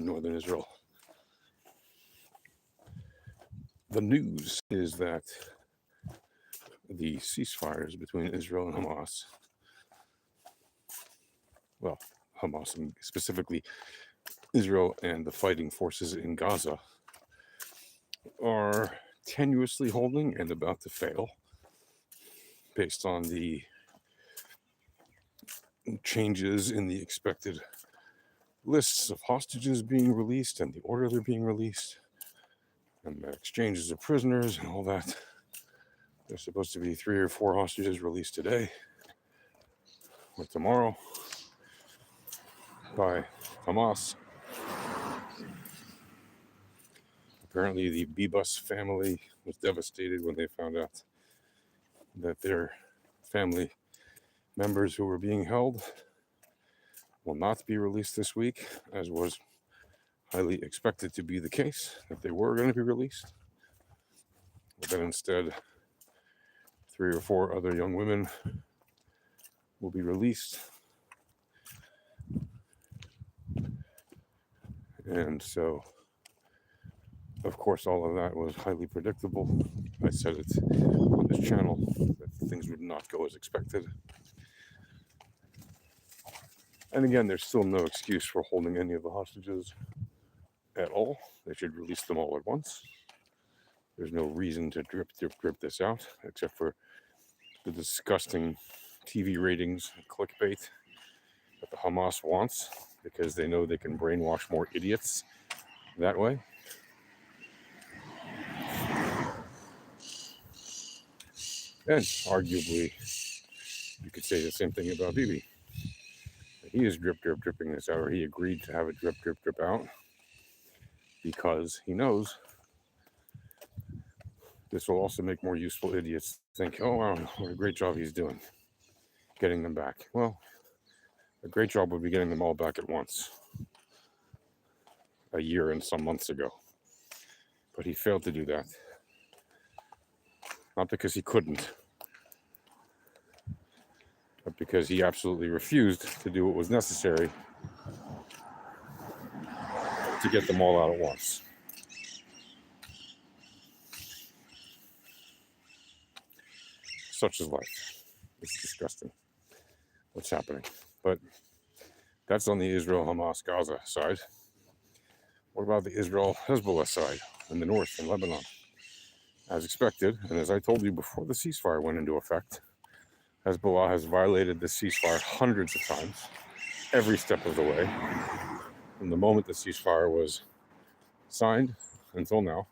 northern Israel. The news is that the ceasefires between Israel and Hamas, well, Hamas and specifically Israel and the fighting forces in Gaza, are tenuously holding and about to fail based on the changes in the expected lists of hostages being released and the order they're being released and the exchanges of prisoners and all that. There's supposed to be 3 or 4 hostages released today or tomorrow by Hamas. Apparently the Bibas family was devastated when they found out that their family members who were being held will not be released this week, as was highly expected to be the case, that they were going to be released. But then instead, 3 or 4 other young women will be released. And so, of course, all of that was highly predictable. I said it on this channel that things would not go as expected. And again, there's still no excuse for holding any of the hostages at all. They should release them all at once. There's no reason to drip this out, except for the disgusting TV ratings and clickbait that the Hamas wants, because they know they can brainwash more idiots that way. And arguably, you could say the same thing about Bibi. He is dripping this out, or he agreed to have it drip out, because he knows this will also make more useful idiots think, oh wow, what a great job he's doing, getting them back. Well, a great job would be getting them all back at once, a year and some months ago. But he failed to do that. Not because he couldn't, but because he absolutely refused to do what was necessary to get them all out at once. Such is life. It's disgusting what's happening. But that's on the Israel-Hamas-Gaza side. What about the Israel-Hezbollah side in the north, in Lebanon? As expected, and as I told you before the ceasefire went into effect, Hezbollah has violated the ceasefire hundreds of times, every step of the way. From the moment the ceasefire was signed until now,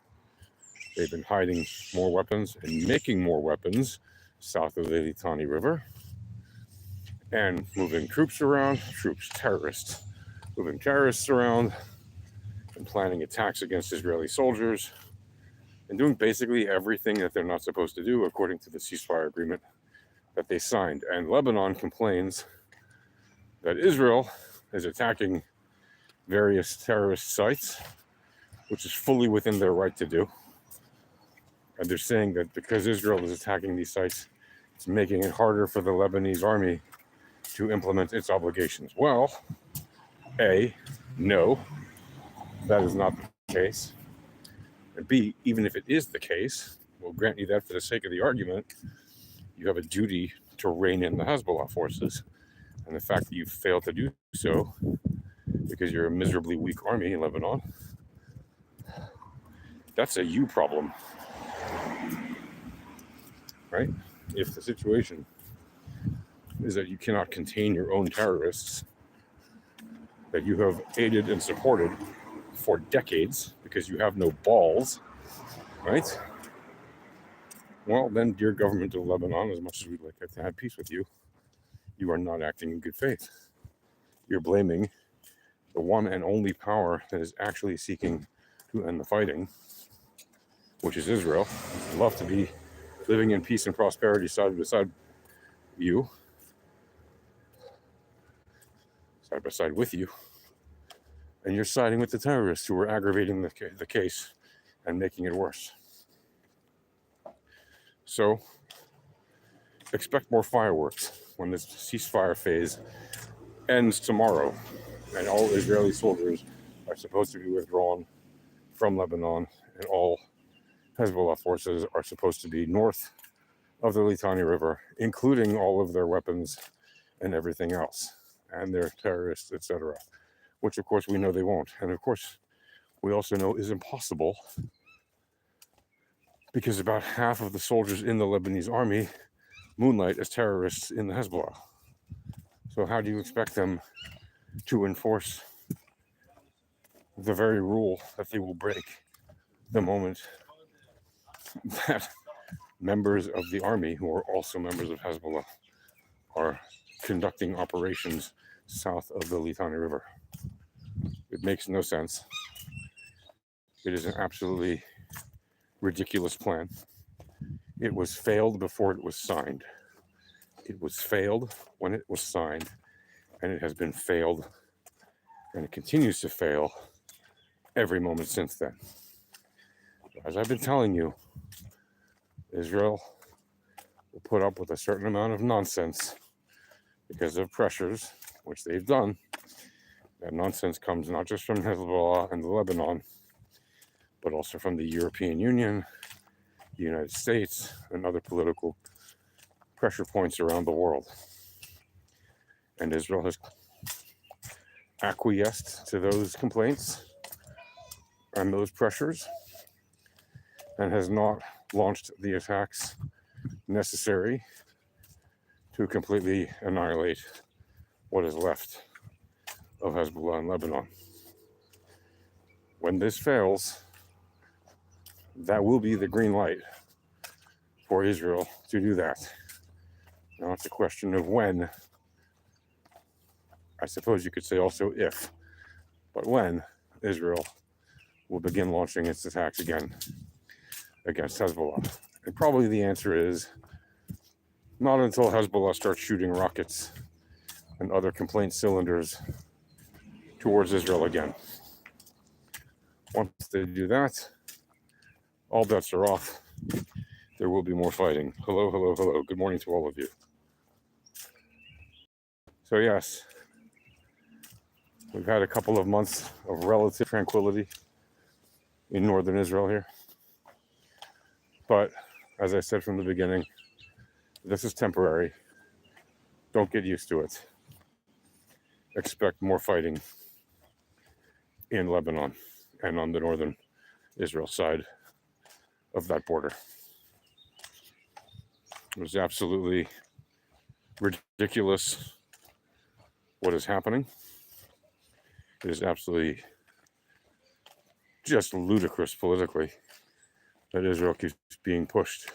they've been hiding more weapons and making more weapons south of the Litani River, and moving troops around, terrorists, moving terrorists around, and planning attacks against Israeli soldiers, and doing basically everything that they're not supposed to do according to the ceasefire agreement that they signed. And Lebanon complains that Israel is attacking various terrorist sites, which is fully within their right to do. And they're saying that because Israel is attacking these sites, it's making it harder for the Lebanese army to implement its obligations. Well, A, no, that is not the case. And B, even if it is the case, we'll grant you that for the sake of the argument, you have a duty to rein in the Hezbollah forces. And the fact that you failed to do so because you're a miserably weak army in Lebanon, that's a you problem. Right? If the situation is that you cannot contain your own terrorists, that you have aided and supported for decades because you have no balls, right? Well, then, dear government of Lebanon, as much as we'd like to have peace with you, you are not acting in good faith. You're blaming the one and only power that is actually seeking to end the fighting, which is Israel. I'd love to be living in peace and prosperity side by side with you, and you're siding with the terrorists who are aggravating the case and making it worse. So expect more fireworks when this ceasefire phase ends tomorrow and all Israeli soldiers are supposed to be withdrawn from Lebanon, and all Hezbollah forces are supposed to be north of the Litani River, including all of their weapons and everything else, and their terrorists, etc., which of course we know they won't. And of course, we also know is impossible, because about half of the soldiers in the Lebanese army moonlight as terrorists in the Hezbollah. So how do you expect them to enforce the very rule that they will break the moment that members of the army, who are also members of Hezbollah, are conducting operations south of the Litani River? It makes no sense. It is an absolutely ridiculous plan. It was failed before it was signed. It was failed when it was signed, and it has been failed, and it continues to fail every moment since then. As I've been telling you, Israel will put up with a certain amount of nonsense because of pressures, which they've done. That nonsense comes not just from Hezbollah and Lebanon, but also from the European Union, the United States, and other political pressure points around the world. And Israel has acquiesced to those complaints and those pressures, and has not launched the attacks necessary to completely annihilate what is left of Hezbollah in Lebanon. When this fails, that will be the green light for Israel to do that. Now it's a question of when. I suppose you could say also if, but when Israel will begin launching its attacks again against Hezbollah. And probably the answer is not until Hezbollah starts shooting rockets and other complaint cylinders towards Israel again. Once they do that, all bets are off. There will be more fighting. Hello, hello, hello. Good morning to all of you. So yes, we've had a couple of months of relative tranquility in northern Israel here. But as I said from the beginning, this is temporary. Don't get used to it. Expect more fighting in Lebanon and on the northern Israel side of that border. It was absolutely ridiculous what is happening. It is absolutely just ludicrous politically that Israel keeps being pushed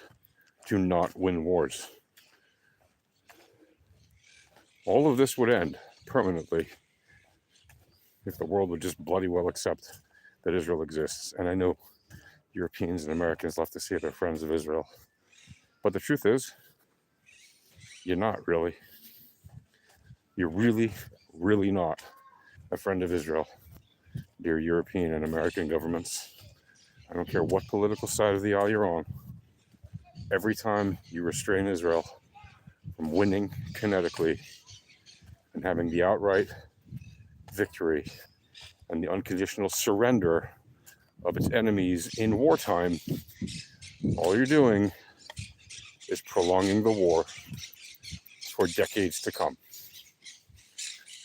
to not win wars. All of this would end permanently if the world would just bloody well accept that Israel exists. And I know Europeans and Americans love to say they're friends of Israel. But the truth is, you're not really. You're really, really not a friend of Israel, dear European and American governments. I don't care what political side of the aisle you're on. Every time you restrain Israel from winning kinetically and having the outright victory and the unconditional surrender of its enemies in wartime, all you're doing is prolonging the war for decades to come.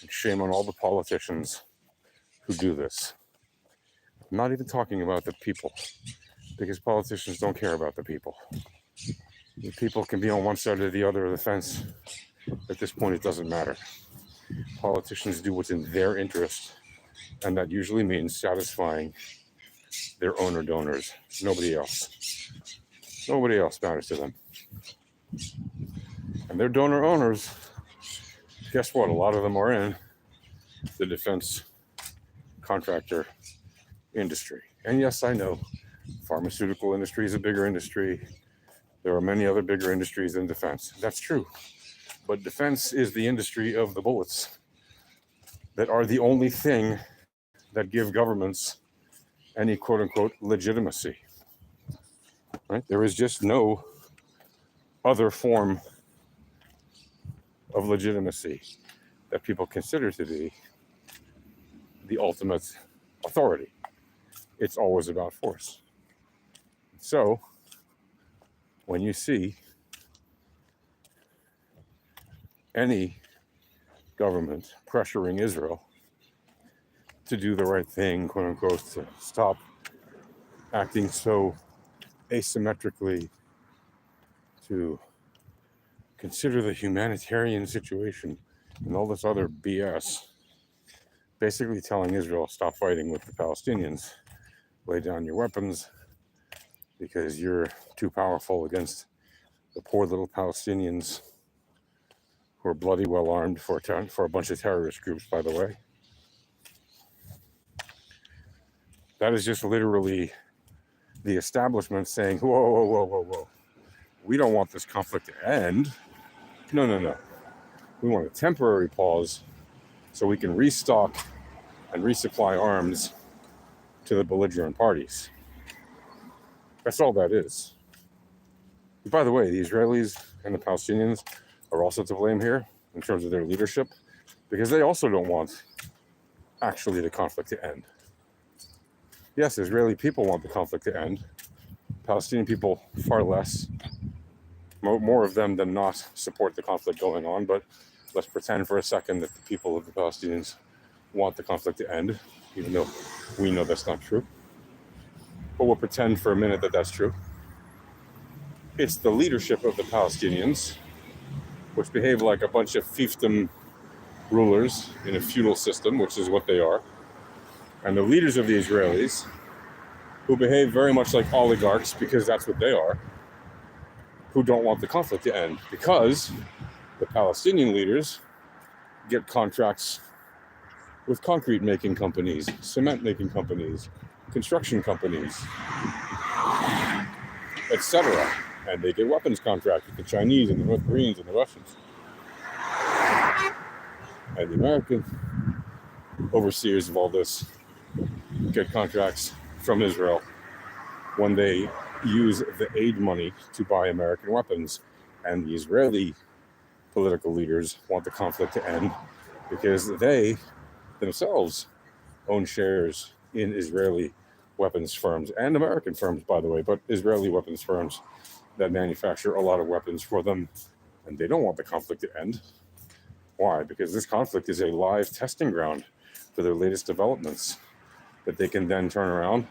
And shame on all the politicians who do this. I'm not even talking about the people, because politicians don't care about the people. The people can be on one side or the other of the fence. At this point, it doesn't matter. Politicians do what's in their interest, and that usually means satisfying their owner donors. Nobody else. Nobody else matters to them. And their donor owners, guess what? A lot of them are in the defense contractor industry. And yes, I know pharmaceutical industry is a bigger industry. There are many other bigger industries than defense. That's true. But defense is the industry of the bullets that are the only thing that give governments any quote unquote legitimacy. Right? There is just no other form of legitimacy that people consider to be the ultimate authority. It's always about force. So when you see any government pressuring Israel to do the right thing, quote unquote, to stop acting so asymmetrically, to consider the humanitarian situation and all this other BS, basically telling Israel, stop fighting with the Palestinians, lay down your weapons because you're too powerful against the poor little Palestinians who are bloody well armed for a bunch of terrorist groups, by the way. That is just literally the establishment saying, whoa, whoa, whoa, whoa, whoa. We don't want this conflict to end. No, no, no. We want a temporary pause so we can restock and resupply arms to the belligerent parties. That's all that is. And by the way, the Israelis and the Palestinians are also to blame here in terms of their leadership, because they also don't want actually the conflict to end. Yes, Israeli people want the conflict to end. Palestinian people, far less. More of them than not support the conflict going on, but let's pretend for a second that the people of the Palestinians want the conflict to end, even though we know that's not true. But we'll pretend for a minute that that's true. It's the leadership of the Palestinians, which behave like a bunch of fiefdom rulers in a feudal system, which is what they are, and the leaders of the Israelis, who behave very much like oligarchs, because that's what they are, who don't want the conflict to end, because the Palestinian leaders get contracts with concrete making companies, cement making companies, construction companies, etc. And they get weapons contracts with the Chinese and the North Koreans and the Russians. And the American overseers of all this get contracts from Israel when they use the aid money to buy American weapons. And the Israeli political leaders want the conflict to end because they themselves own shares in Israeli weapons firms and American firms, by the way, but Israeli weapons firms that manufacture a lot of weapons for them. And they don't want the conflict to end. Why? Because this conflict is a live testing ground for their latest developments that they can then turn around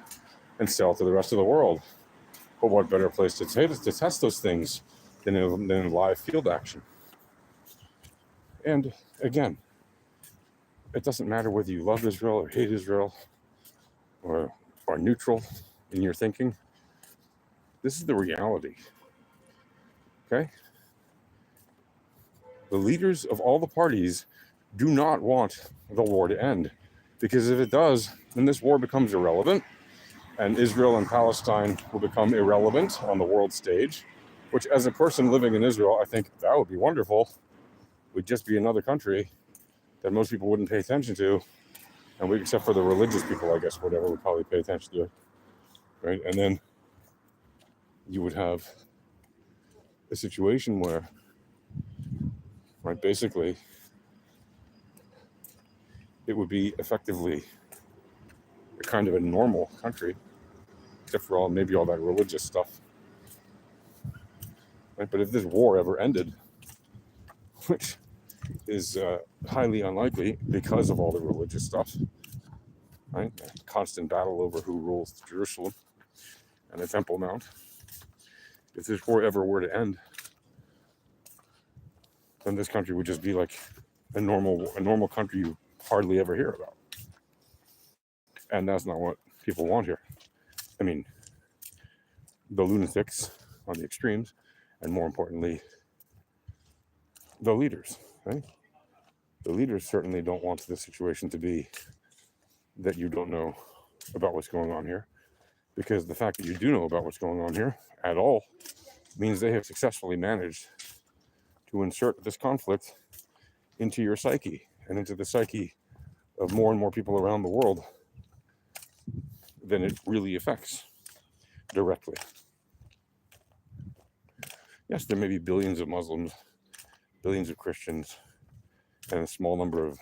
and sell to the rest of the world. But what better place to test those things than in live field action? And again, it doesn't matter whether you love Israel or hate Israel or are neutral in your thinking. This is the reality. Okay? The leaders of all the parties do not want the war to end, because if it does, then this war becomes irrelevant, and Israel and Palestine will become irrelevant on the world stage, which, as a person living in Israel, I think that would be wonderful. We'd just be another country that most people wouldn't pay attention to, and we, except for the religious people, I guess, whatever, would probably pay attention to it, right? And then you would have a situation where, right, basically, it would be effectively a kind of a normal country, except for maybe all that religious stuff. Right? But if this war ever ended, which is highly unlikely because of all the religious stuff, right? A constant battle over who rules Jerusalem and the Temple Mount. If this war ever were to end, then this country would just be like a normal country you hardly ever hear about. And that's not what people want here. I mean, the lunatics on the extremes, and more importantly, the leaders, right? The leaders certainly don't want the situation to be that you don't know about what's going on here, because the fact that you do know about what's going on here at all means they have successfully managed to insert this conflict into your psyche and into the psyche of more and more people around the world than it really affects directly. Yes, there may be billions of Muslims, billions of Christians, and a small number of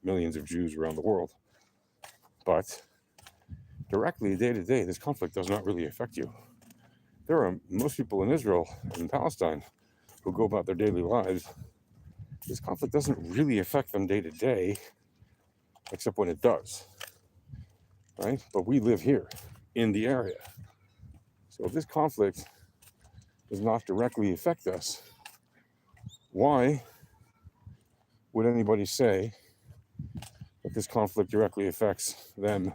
millions of Jews around the world. But directly day to day, this conflict does not really affect you. There are most people in Israel and Palestine who go about their daily lives. This conflict doesn't really affect them day to day, except when it does, right? But we live here in the area. So if this conflict does not directly affect us, why would anybody say that this conflict directly affects them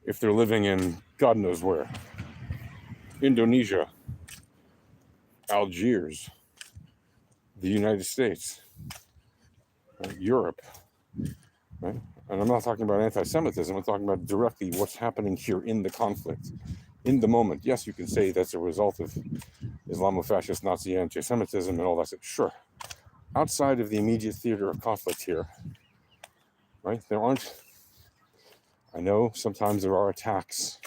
if they're living in God knows where? Indonesia, Algiers, the United States, right? Europe, right? And I'm not talking about anti-Semitism, I'm talking about directly what's happening here in the conflict, in the moment. Yes, you can say that's a result of Islamofascist, Nazi anti-Semitism and all that stuff. Sure. Outside of the immediate theater of conflict here, right? I know sometimes there are attacks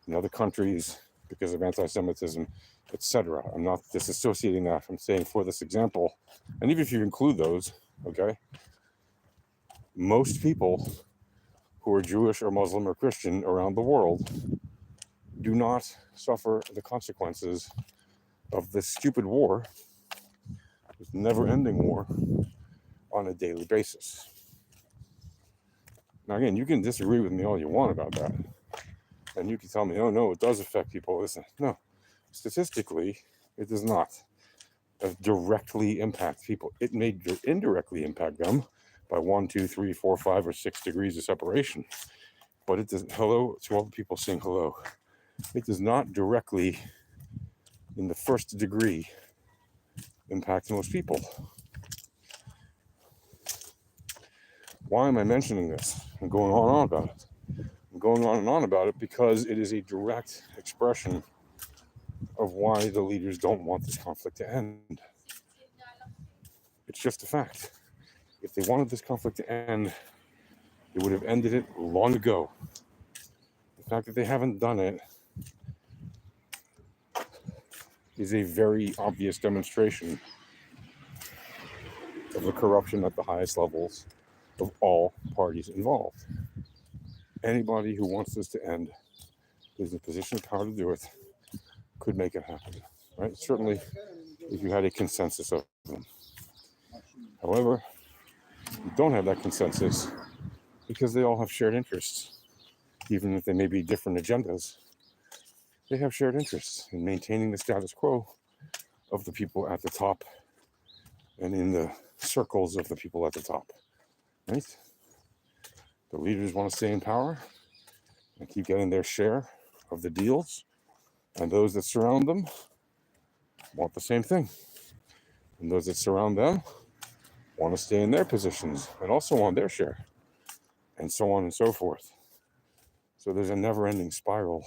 in other countries because of anti-Semitism, etc. I'm not disassociating that. I'm saying for this example, and even if you include those, okay, most people who are Jewish or Muslim or Christian around the world do not suffer the consequences of this stupid war, this never-ending war, on a daily basis. Now, again, you can disagree with me all you want about that. And you can tell me, oh, no, it does affect people. Listen, no, statistically, it does not directly impact people. It may indirectly impact them by 1, 2, 3, 4, 5, or 6 degrees of separation. But it doesn't, hello to all the people saying hello. It does not directly, in the first degree, impact most people. Why am I mentioning this and going on and on about it? I'm going on and on about it because it is a direct expression of why the leaders don't want this conflict to end. It's just a fact. If they wanted this conflict to end, they would have ended it long ago. The fact that they haven't done it is a very obvious demonstration of the corruption at the highest levels of all parties involved. Anybody who wants this to end, who's in a position of power to do it, could make it happen, right? Certainly, if you had a consensus of them. However, you don't have that consensus because they all have shared interests. Even if they may be different agendas, they have shared interests in maintaining the status quo of the people at the top and in the circles of the people at the top, right? The leaders want to stay in power and keep getting their share of the deals, and those that surround them want the same thing. And those that surround them want to stay in their positions and also want their share, and so on and so forth. So there's a never-ending spiral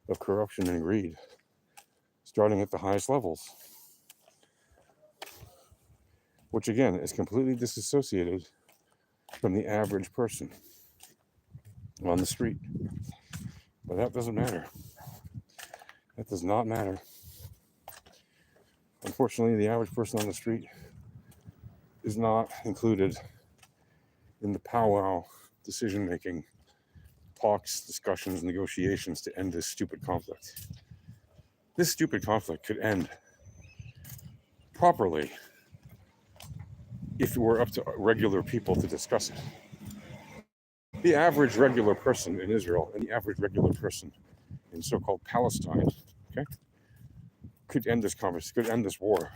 of corruption and greed, starting at the highest levels, which again is completely disassociated from the average person on the street. But that doesn't matter. That does not matter. Unfortunately, the average person on the street is not included in the powwow decision-making, talks, discussions, negotiations to end this stupid conflict. This stupid conflict could end properly if it were up to regular people to discuss it. The average regular person in Israel and the average regular person in so-called Palestine, okay, could end this conflict, could end this war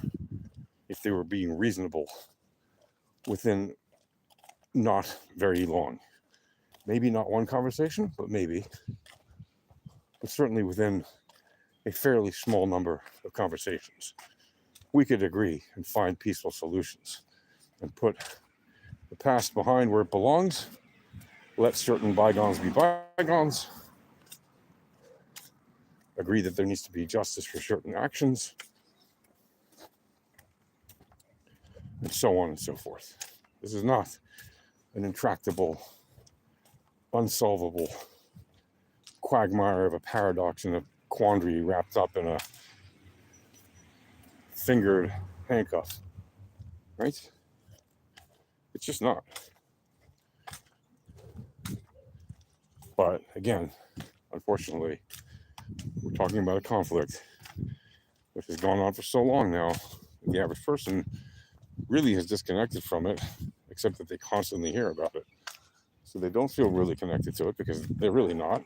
if they were being reasonable within not very long. Maybe not one conversation, but maybe. But certainly within a fairly small number of conversations, we could agree and find peaceful solutions and put the past behind where it belongs, let certain bygones be bygones, agree that there needs to be justice for certain actions, and so on and so forth. This is not an intractable, unsolvable quagmire of a paradox and a quandary wrapped up in a fingered handcuff, right? It's just not. But again, unfortunately, we're talking about a conflict which has gone on for so long now. The average person really has disconnected from it, except that they constantly hear about it. So they don't feel really connected to it because they're really not.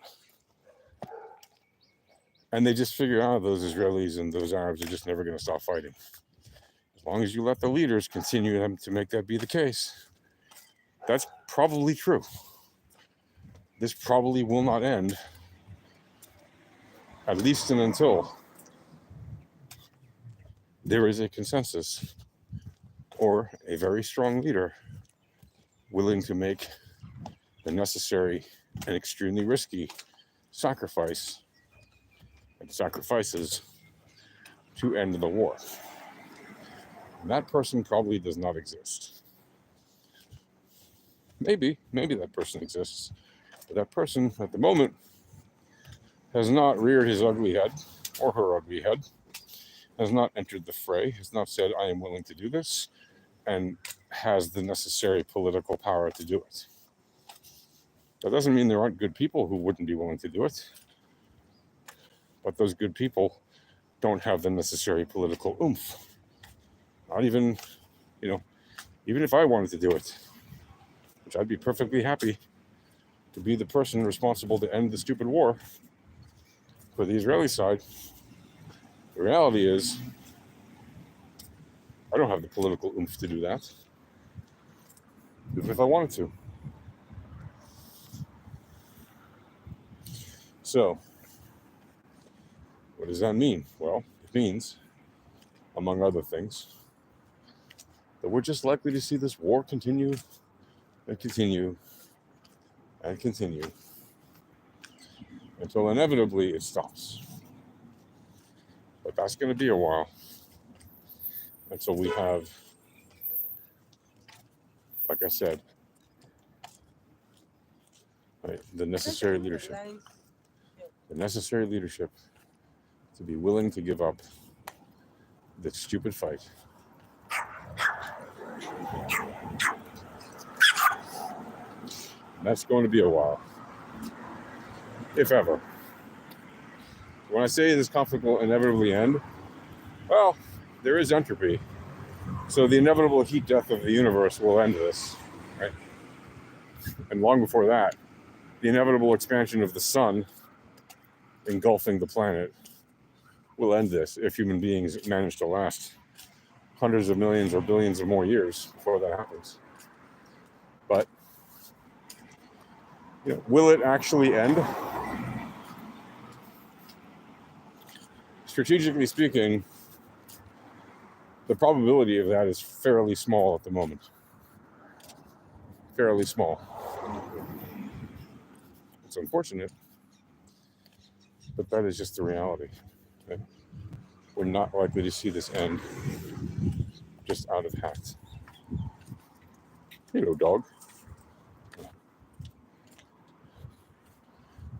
And they just figure out those Israelis and those Arabs are just never going to stop fighting. As long as you let the leaders continue to make that be the case, that's probably true. This probably will not end, at least and until there is a consensus or a very strong leader willing to make the necessary and extremely risky sacrifices to end the war. And that person probably does not exist. Maybe that person exists, but that person at the moment has not reared his ugly head or her ugly head, has not entered the fray, has not said, I am willing to do this, and has the necessary political power to do it. That doesn't mean there aren't good people who wouldn't be willing to do it, but those good people don't have the necessary political oomph. Not even, even if I wanted to do it, which I'd be perfectly happy to be the person responsible to end the stupid war for the Israeli side. The reality is, I don't have the political oomph to do that, even if I wanted to. So, what does that mean? Well, it means, among other things, that we're just likely to see this war continue and continue and continue until inevitably it stops. But that's going to be a while until we have, like I said, the necessary leadership. The necessary leadership to be willing to give up the stupid fight. And that's going to be a while, if ever. When I say this conflict will inevitably end, well, there is entropy. So the inevitable heat death of the universe will end this, right? And long before that, the inevitable expansion of the sun engulfing the planet will end this if human beings manage to last hundreds of millions or billions of more years before that happens. But will it actually end? Strategically speaking, the probability of that is fairly small at the moment. Fairly small. It's unfortunate, but that is just the reality. Okay? We're not likely to see this end just out of hat. Hello, dog.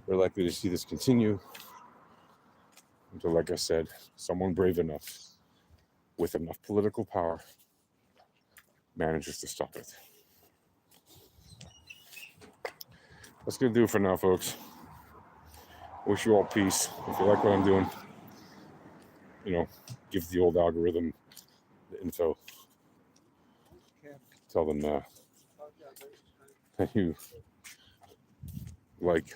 We're likely to see this continue until, like I said, someone brave enough with enough political power manages to stop it. That's going to do it for now, folks. Wish you all peace. If you like what I'm doing, give the old algorithm the info. Tell them that you like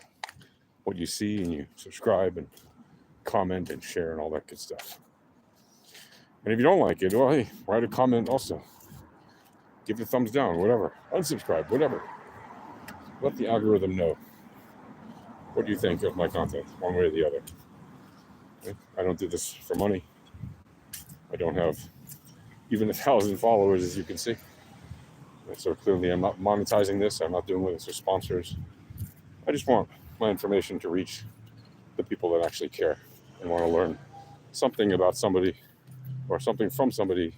what you see and you subscribe and comment and share and all that good stuff. And if you don't like it, well, hey, write a comment also. Give it a thumbs down, whatever. Unsubscribe, whatever. Let the algorithm know. What do you think of my content, one way or the other? Okay? I don't do this for money. I don't have even 1,000 followers, as you can see. And so clearly I'm not monetizing this. I'm not doing this for sponsors. I just want my information to reach the people that actually care and want to learn something about somebody or something from somebody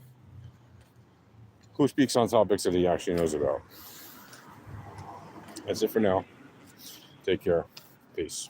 who speaks on topics that he actually knows about. That's it for now. Take care. Peace.